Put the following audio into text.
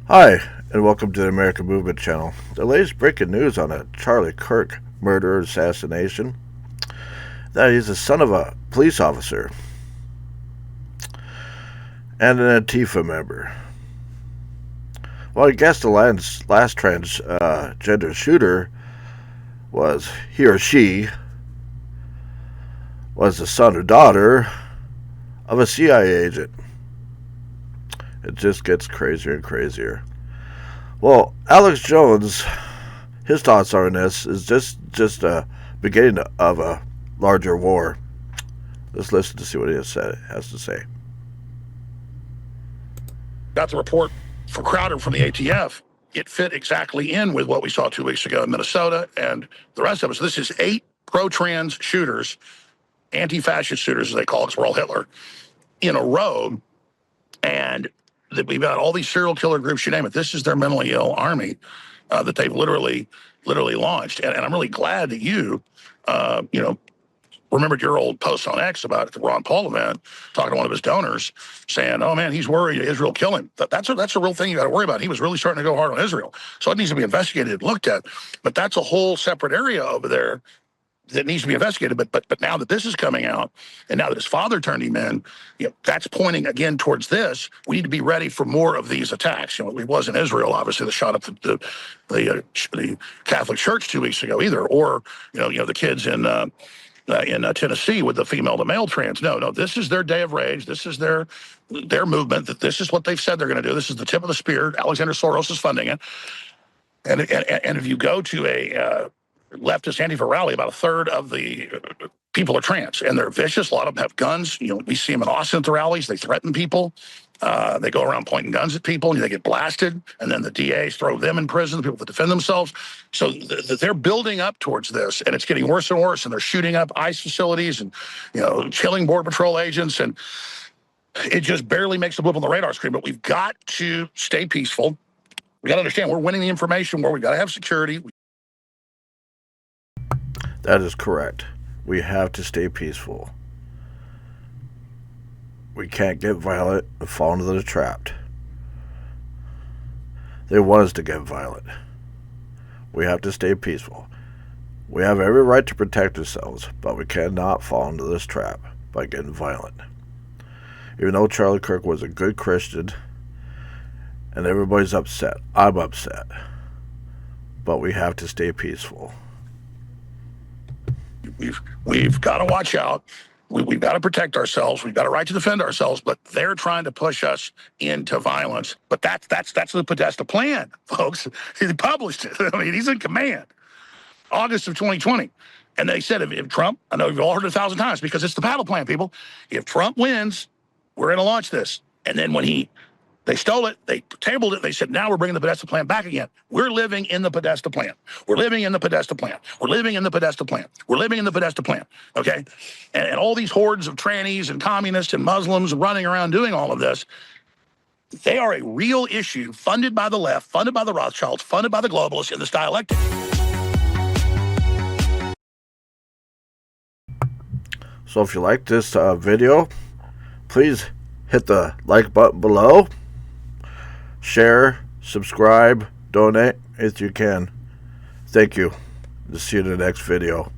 Hi, and welcome to the American Movement channel. The latest breaking news on a Charlie Kirk murder assassination, that he's the son of a police officer and an Antifa member. Well, I guess the last transgender shooter was he or she was the son or daughter of a CIA agent. It just gets crazier and crazier. Well, Alex Jones, his thoughts on this is just a beginning of a larger war. Let's listen to see what he has to say. Got the report for Crowder from the ATF. It fit exactly in with what we saw 2 weeks ago in Minnesota and the rest of us. This is 8 pro-trans shooters, anti-fascist shooters, as they call it, because we're all Hitler, in a row. And we've got all these serial killer groups, you name it. This is their mentally ill army that they've literally launched. And I'm really glad that you remembered your old post on X about the Ron Paul event, talking to one of his donors, saying, "Oh man, he's worried Israel kill him." That's a real thing you got to worry about. He was really starting to go hard on Israel, so it needs to be investigated and looked at. But that's a whole separate area over there that needs to be investigated. But now that this is coming out, and now that his father turned him in, that's pointing again towards this. We need to be ready for more of these attacks. It wasn't Israel, obviously, that shot up the Catholic Church 2 weeks ago either, or the kids in Tennessee with the female to male trans. No, this is their day of rage. This is their movement. That this is what they've said they're going to do. This is the tip of the spear. Alexander Soros is funding it. And if you go to a leftist Antifa rally, about a third of the people are trans, and they're vicious. A lot of them have guns. We see them in Austin at the rallies. They threaten people. They go around pointing guns at people, and they get blasted. And then the DAs throw them in prison, the people that defend themselves. So they're building up towards this, and it's getting worse and worse. And they're shooting up ICE facilities and, killing Border Patrol agents. And it just barely makes a blip on the radar screen. But we've got to stay peaceful. We got to understand we're winning the information war. We got to have security. That is correct. We have to stay peaceful. We can't get violent and fall into the trap. They want us to get violent. We have to stay peaceful. We have every right to protect ourselves, but we cannot fall into this trap by getting violent. Even though Charlie Kirk was a good Christian, and everybody's upset, I'm upset, but we have to stay peaceful. We've got to watch out. We've got to protect ourselves. We've got a right to defend ourselves, but they're trying to push us into violence. But that's the Podesta plan, folks. He published it. I mean, he's in command. August of 2020. And they said if Trump, I know you've all heard it 1,000 times because it's the battle plan, people. If Trump wins, we're going to launch this. And then when they stole it, they tabled it, they said, now we're bringing the Podesta plan back again. We're living in the Podesta plan. We're living in the Podesta plan. We're living in the Podesta plan. We're living in the Podesta plan, okay? And all these hordes of trannies and communists and Muslims running around doing all of this, they are a real issue funded by the left, funded by the Rothschilds, funded by the globalists in this dialectic. So if you like this video, please hit the like button below. Share, subscribe, donate if you can. Thank you. See you in the next video.